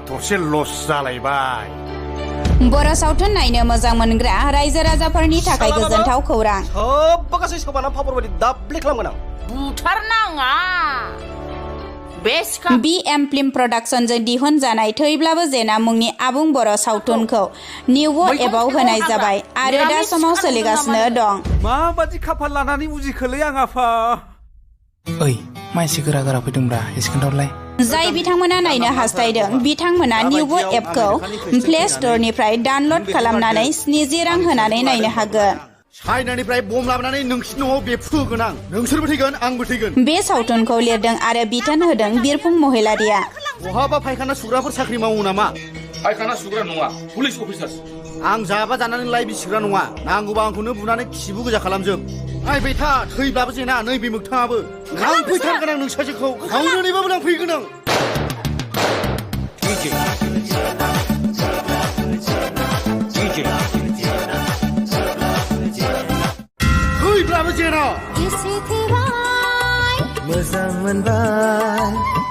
थरसे लस जालायबाय बर' सावथुन नायनो मोजां मोनग्रा रायजो राजाफोरनि थाखाय गोजोनथाव खौरां सोबबो गासै सोबाना फापर बायदि दाब्ले खालामगोन आं बुथारनाङा BM फिल्म प्रडाक्शनजों दिहुनजानाय थैब्लाबो जेना मुंनि आबुं बर' सावथुनखौ NEWBO एपआव होनाय जाबाय आरो दा समाव सोलिगासिनो दं माबादि खाफाल लानानै उजिखोलै आं आफा ओइ मानसि गोरा गोरा फैदोंब्रा एसे खोन्थाहरलाय जाय बिथांमोना नायनो हास्थायदों बिथांमोना NEWBO एपखौ प्ले स्ट'रनिफ्राय डाउनल'ड खालामनानै 70 रां होनानै नायनो हागोन चाइनानिफ्राय बम लाबोनानै नोंसिनि न'आव बेफ्रुगोन आं नोंसोरबो थैगोन आंबो थैगोन बे सावथुनखौ लिरदों आरो बिथोन होदों बिरफुं महिलारिया बहाबा फायखाना सुग्राफोर साख्रि मावो नामा फायखाना सुग्रा नङा पुलिस अफिसार आं जाबा जानानै लाइ बिसिग्रा नङा नांगौबा आंखौनो बुनानै खिबु गोजा खालामजोब नायबाय था थैब्लाबो जेना नैबे मोगथाङाबो लांफैथारगोन आं नोंसाजोखौ खावनानैबाबो लांफैगोन आं थैब्लाबो जेना मोजां मोनबाय